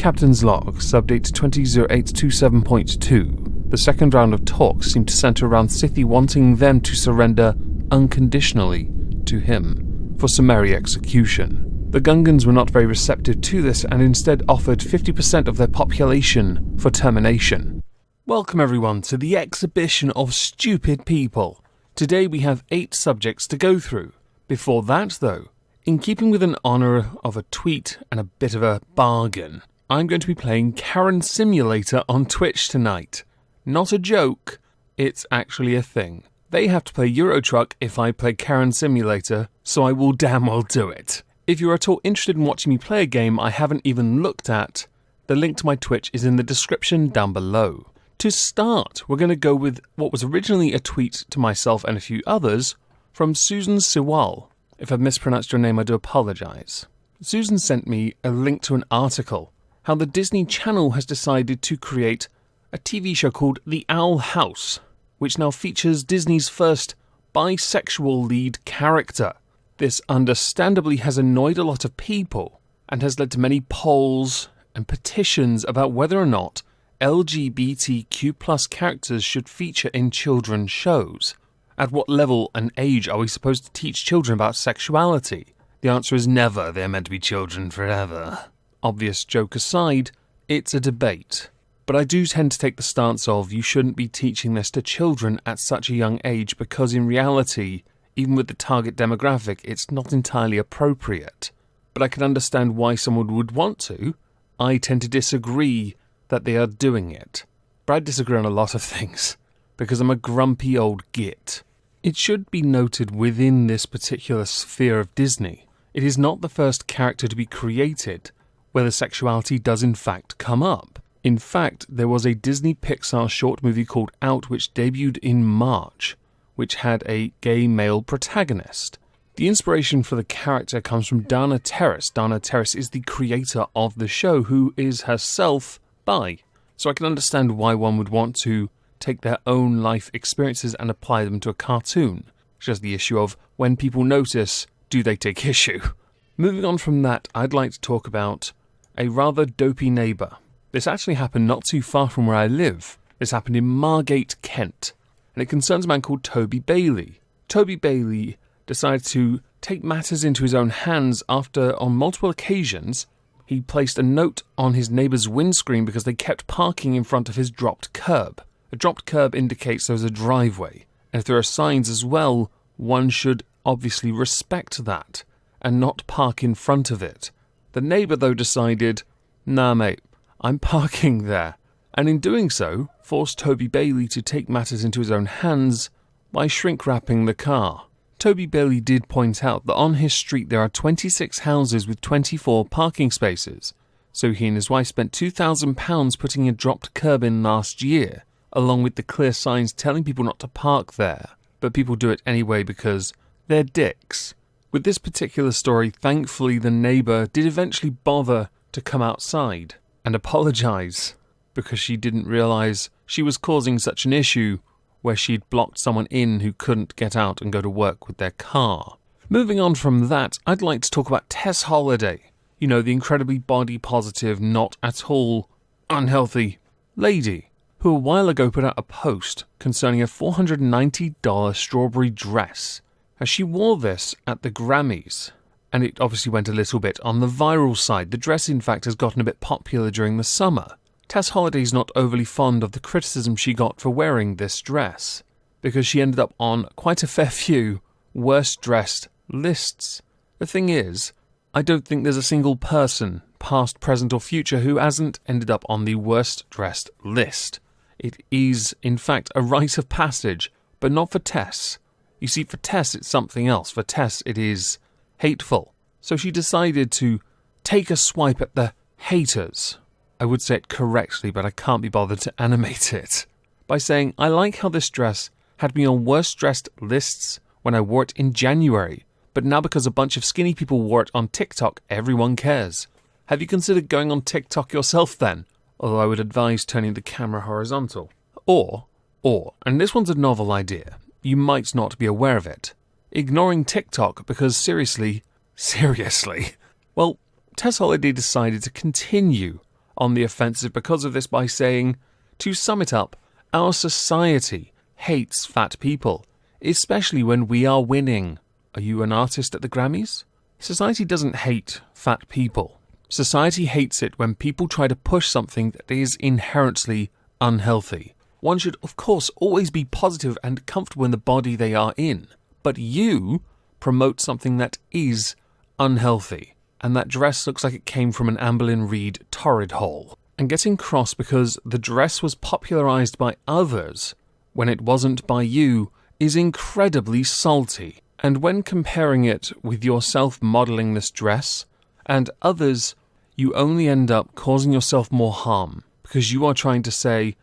Captain's Log, Subdate 200827.2. The second round of talks seemed to centre around Scythie wanting them to surrender unconditionally to him for summary execution. The Gungans were not very receptive to this and instead offered 50% of their population for termination. Welcome everyone to the exhibition of stupid people. Today we have 8 subjects to go through. Before that though, in keeping with an honour of a tweet and a bit of a bargain, I'm going to be playing Karen Simulator on Twitch tonight. Not a joke, it's actually a thing. They have to play Euro Truck if I play Karen Simulator, so I will damn well do it. If you're at all interested in watching me play a game I haven't even looked at, the link to my Twitch is in the description down below. To start, we're going to go with what was originally a tweet to myself and a few others from Susan Sewell. If I've mispronounced your name, I do apologise. Susan sent me a link to an article, how the Disney Channel has decided to create a TV show called The Owl House, which now features Disney's first bisexual lead character. This understandably has annoyed a lot of people and has led to many polls and petitions about whether or not LGBTQ+ characters should feature in children's shows. At what level and age are we supposed to teach children about sexuality? The answer is never. They're meant to be children forever. Obvious joke aside, it's a debate. But I do tend to take the stance of you shouldn't be teaching this to children at such a young age because in reality, even with the target demographic, it's not entirely appropriate. But I can understand why someone would want to. I tend to disagree that they are doing it. But I disagree on a lot of things, because I'm a grumpy old git. It should be noted within this particular sphere of Disney, it is not the first character to be created where the sexuality does in fact come up. In fact, there was a Disney Pixar short movie called Out which debuted in March, which had a gay male protagonist. The inspiration for the character comes from Dana Terrace. Dana Terrace is the creator of the show, who is herself bi. So I can understand why one would want to take their own life experiences and apply them to a cartoon. It's just the issue of when people notice, do they take issue? Moving on from that, I'd like to talk about a rather dopey neighbour. This actually happened not too far from where I live. This happened in Margate, Kent, and it concerns a man called Toby Bailey. Toby Bailey decided to take matters into his own hands after, on multiple occasions, he placed a note on his neighbour's windscreen because they kept parking in front of his dropped curb. A dropped curb indicates there's a driveway, and if there are signs as well, one should obviously respect that and not park in front of it. The neighbour, though, decided, nah mate, I'm parking there, and in doing so, forced Toby Bailey to take matters into his own hands by shrink-wrapping the car. Toby Bailey did point out that on his street there are 26 houses with 24 parking spaces, so he and his wife spent £2,000 putting a dropped curb in last year, along with the clear signs telling people not to park there, but people do it anyway because they're dicks. With this particular story, thankfully the neighbour did eventually bother to come outside and apologise because she didn't realise she was causing such an issue where she'd blocked someone in who couldn't get out and go to work with their car. Moving on from that, I'd like to talk about Tess Holliday. You know, the incredibly body positive, not at all unhealthy lady who a while ago put out a post concerning a $490 strawberry dress. As she wore this at the Grammys, and it obviously went a little bit on the viral side. The dress, in fact, has gotten a bit popular during the summer. Tess Holliday's not overly fond of the criticism she got for wearing this dress, because she ended up on quite a fair few worst-dressed lists. The thing is, I don't think there's a single person, past, present or future, who hasn't ended up on the worst-dressed list. It is, in fact, a rite of passage, but not for Tess. You see, for Tess, it's something else. For Tess, it is hateful. So she decided to take a swipe at the haters. I would say it correctly, but I can't be bothered to animate it. By saying, I like how this dress had me on worst-dressed lists when I wore it in January, but now because a bunch of skinny people wore it on TikTok, everyone cares. Have you considered going on TikTok yourself then? Although I would advise turning the camera horizontal. Or, and this one's a novel idea, you might not be aware of it, ignoring TikTok because seriously, well, Tess Holliday decided to continue on the offensive because of this by saying, "To sum it up, our society hates fat people, especially when we are winning. Are you an artist at the Grammys? Society doesn't hate fat people. Society hates it when people try to push something that is inherently unhealthy. One should, of course, always be positive and comfortable in the body they are in. But you promote something that is unhealthy. And that dress looks like it came from an Amberlynn Reid torrid hole. And getting cross because the dress was popularised by others when it wasn't by you is incredibly salty. And when comparing it with yourself modelling this dress and others, you only end up causing yourself more harm because you are trying to say,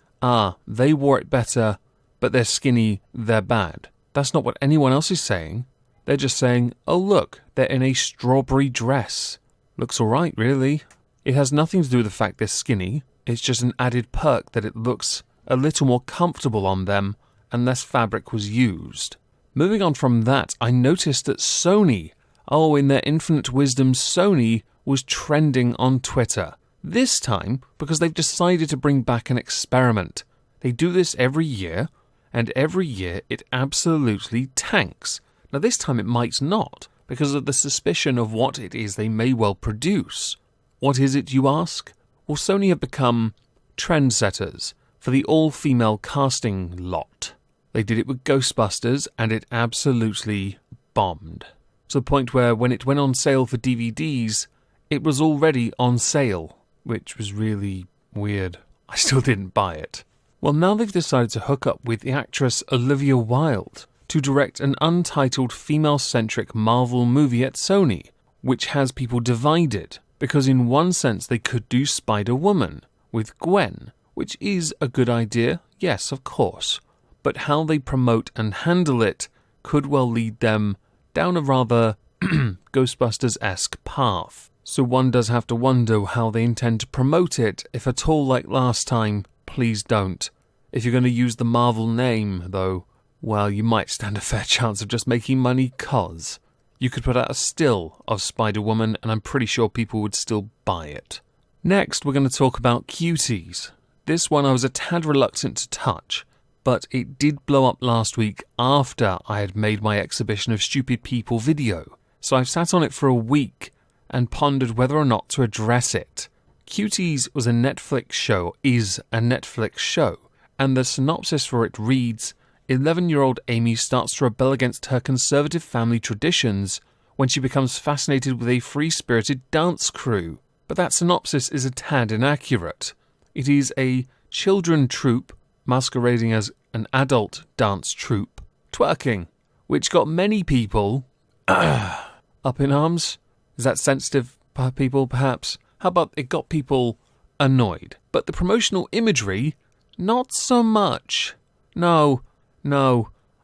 they wore it better, but they're skinny, they're bad. That's not what anyone else is saying. They're just saying, oh look, they're in a strawberry dress. Looks alright, really. It has nothing to do with the fact they're skinny. It's just an added perk that it looks a little more comfortable on them and less fabric was used. Moving on from that, I noticed that Sony, in their infinite wisdom, Sony was trending on Twitter. This time because they've decided to bring back an experiment. They do this every year, and every year it absolutely tanks. Now this time it might not, because of the suspicion of what it is they may well produce. What is it, you ask? Well, Sony have become trendsetters for the all-female casting lot. They did it with Ghostbusters, and it absolutely bombed. To the point where when it went on sale for DVDs, it was already on sale, which was really weird. I still didn't buy it. Well, now they've decided to hook up with the actress Olivia Wilde to direct an untitled female-centric Marvel movie at Sony, which has people divided, because in one sense they could do Spider-Woman with Gwen, which is a good idea, yes, of course, but how they promote and handle it could well lead them down a rather Ghostbusters-esque path. So one does have to wonder how they intend to promote it, if at all like last time. Please don't. If you're going to use the Marvel name, though, well, you might stand a fair chance of just making money, cause you could put out a still of Spider-Woman and I'm pretty sure people would still buy it. Next, we're going to talk about cuties. This one I was a tad reluctant to touch, but it did blow up last week after I had made my exhibition of stupid people video. So I've sat on it for a week and pondered whether or not to address it. Cuties was a Netflix show, is a Netflix show, and the synopsis for it reads, 11-year-old Amy starts to rebel against her conservative family traditions when she becomes fascinated with a free-spirited dance crew. But that synopsis is a tad inaccurate. It is a children troupe masquerading as an adult dance troupe, twerking, which got many people up in arms. Is that sensitive, people, perhaps? How about it got people annoyed? But the promotional imagery, not so much. No,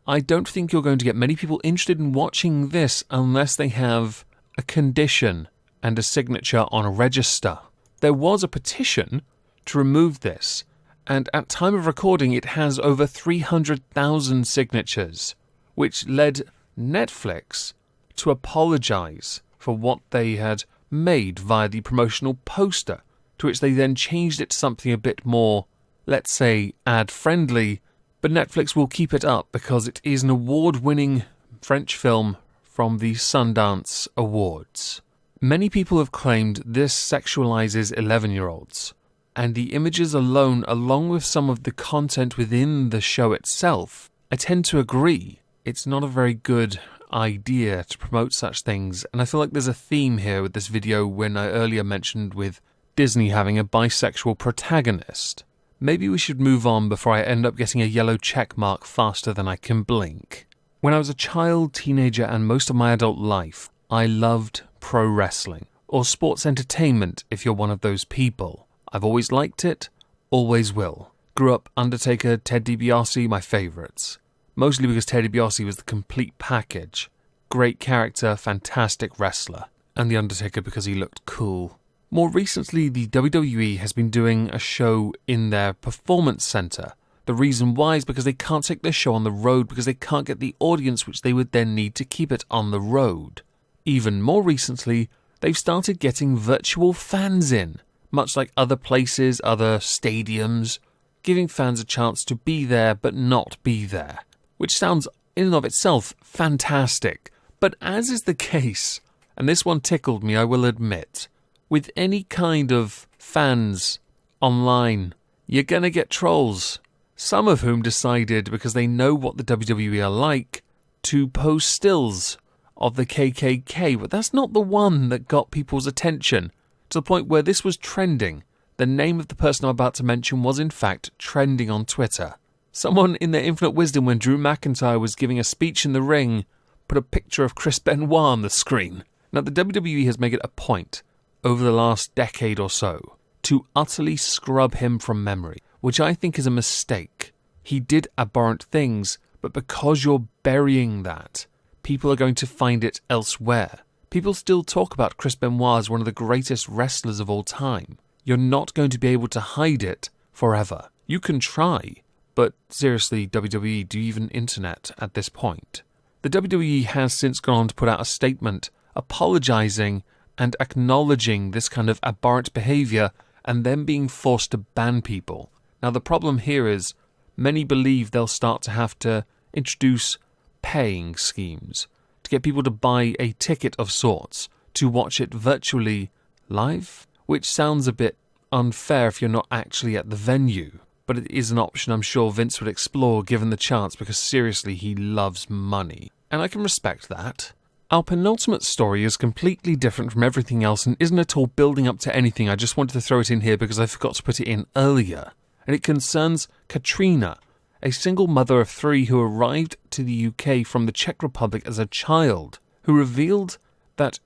I don't think you're going to get many people interested in watching this unless they have a condition and a signature on a register. There was a petition to remove this, and at time of recording it has over 300,000 signatures, which led Netflix to apologise for what they had made via the promotional poster, to which they then changed it to something a bit more, let's say, ad-friendly, but Netflix will keep it up because it is an award-winning French film from the Sundance Awards. Many people have claimed this sexualizes 11-year-olds, and the images alone, along with some of the content within the show itself, I tend to agree. It's not a very good idea to promote such things, and I feel like there's a theme here with this video when I earlier mentioned with Disney having a bisexual protagonist. Maybe we should move on before I end up getting a yellow check mark faster than I can blink. When I was a child, teenager, and most of my adult life, I loved pro wrestling, or sports entertainment if you're one of those people. I've always liked it, always will. Grew up Undertaker, Ted DiBiase, my favourites. Mostly because Ted DiBiase was the complete package. Great character, fantastic wrestler. And The Undertaker because he looked cool. More recently, the WWE has been doing a show in their performance centre. The reason why is because they can't take their show on the road because they can't get the audience which they would then need to keep it on the road. Even more recently, they've started getting virtual fans in. much like other places, other stadiums, giving fans a chance to be there but not be there, which sounds in and of itself fantastic. But as is the case, and this one tickled me, I will admit, with any kind of fans online, you're going to get trolls, some of whom decided, because they know what the WWE are like, to post stills of the KKK, but that's not the one that got people's attention, to the point where this was trending. The name of the person I'm about to mention was in fact trending on Twitter. Someone in their infinite wisdom, when Drew McIntyre was giving a speech in the ring, put a picture of Chris Benoit on the screen. Now, the WWE has made it a point, over the last decade or so, to utterly scrub him from memory, which I think is a mistake. He did abhorrent things, but because you're burying that, people are going to find it elsewhere. People still talk about Chris Benoit as one of the greatest wrestlers of all time. You're not going to be able to hide it forever. You can try, but seriously, WWE, do you even internet at this point? The WWE has since gone on to put out a statement apologising and acknowledging this kind of abhorrent behaviour and then being forced to ban people. Now, the problem here is many believe they'll start to have to introduce paying schemes to get people to buy a ticket of sorts to watch it virtually live, which sounds a bit unfair if you're not actually at the venue. But it is an option I'm sure Vince would explore given the chance, because seriously, he loves money. And I can respect that. Our penultimate story is completely different from everything else and isn't at all building up to anything. I just wanted to throw it in here because I forgot to put it in earlier. And it concerns Catriona, a single mother of 3 who arrived to the UK from the Czech Republic as a child, who revealed that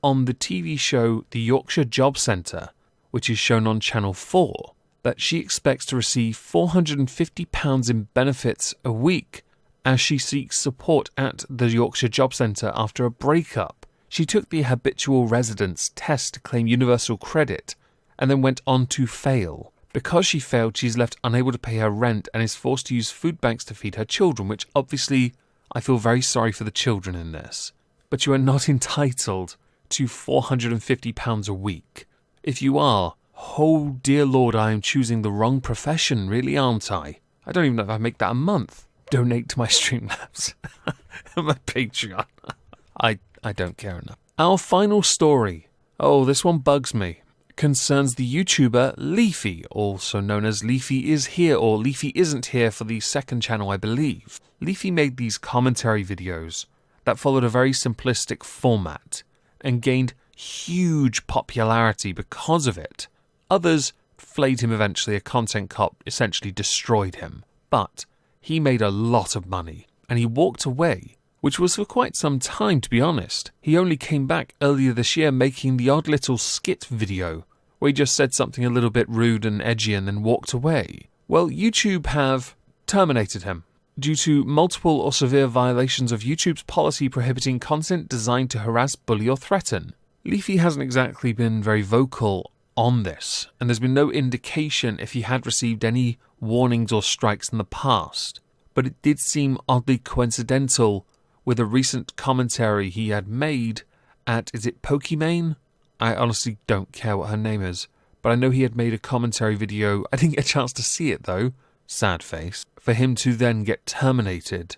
on the TV show The Yorkshire Job Centre, which is shown on Channel 4, that she expects to receive £450 in benefits a week as she seeks support at the Yorkshire Job Centre after a breakup. She took the habitual residence test to claim universal credit and then went on to fail. Because she failed, she's left unable to pay her rent and is forced to use food banks to feed her children, which obviously I feel very sorry for the children in this. But you are not entitled to £450 a week. If you are, oh dear Lord, I am choosing the wrong profession, really, aren't I? I don't even know if I make that a month. Donate to my Streamlabs. My Patreon. I don't care enough. Our final story. Oh, this one bugs me. Concerns the YouTuber Leafy, also known as LeafyIsHere or LeafyIsn'tHere for the second channel, I believe. Leafy made these commentary videos that followed a very simplistic format and gained huge popularity because of it. Others flayed him eventually. A content cop essentially destroyed him. But he made a lot of money and he walked away, which was for quite some time, to be honest. He only came back earlier this year making the odd little skit video where he just said something a little bit rude and edgy and then walked away. Well, YouTube have terminated him due to multiple or severe violations of YouTube's policy prohibiting content designed to harass, bully or threaten. Leafy hasn't exactly been very vocal on this, and there's been no indication if he had received any warnings or strikes in the past, but it did seem oddly coincidental with a recent commentary he had made at, is it Pokimane? I honestly don't care what her name is, but I know he had made a commentary video. I didn't get a chance to see it though, sad face, for him to then get terminated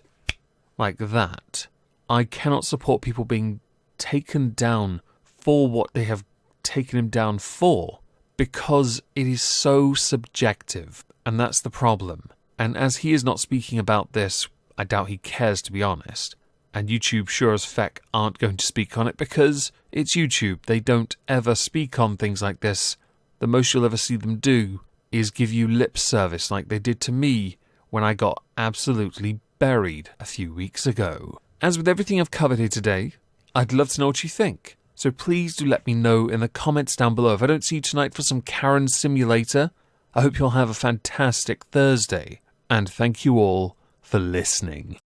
like that. I cannot support people being taken down for what they have taken him down for, because it is so subjective, and that's the problem. And as he is not speaking about this, I doubt he cares, to be honest. And YouTube sure as feck aren't going to speak on it because it's YouTube. They don't ever speak on things like this. The most you'll ever see them do is give you lip service like they did to me when I got absolutely buried a few weeks ago. As with everything I've covered here today, I'd love to know what you think. So please do let me know in the comments down below. If I don't see you tonight for some Karen Simulator, I hope you'll have a fantastic Thursday. And thank you all for listening.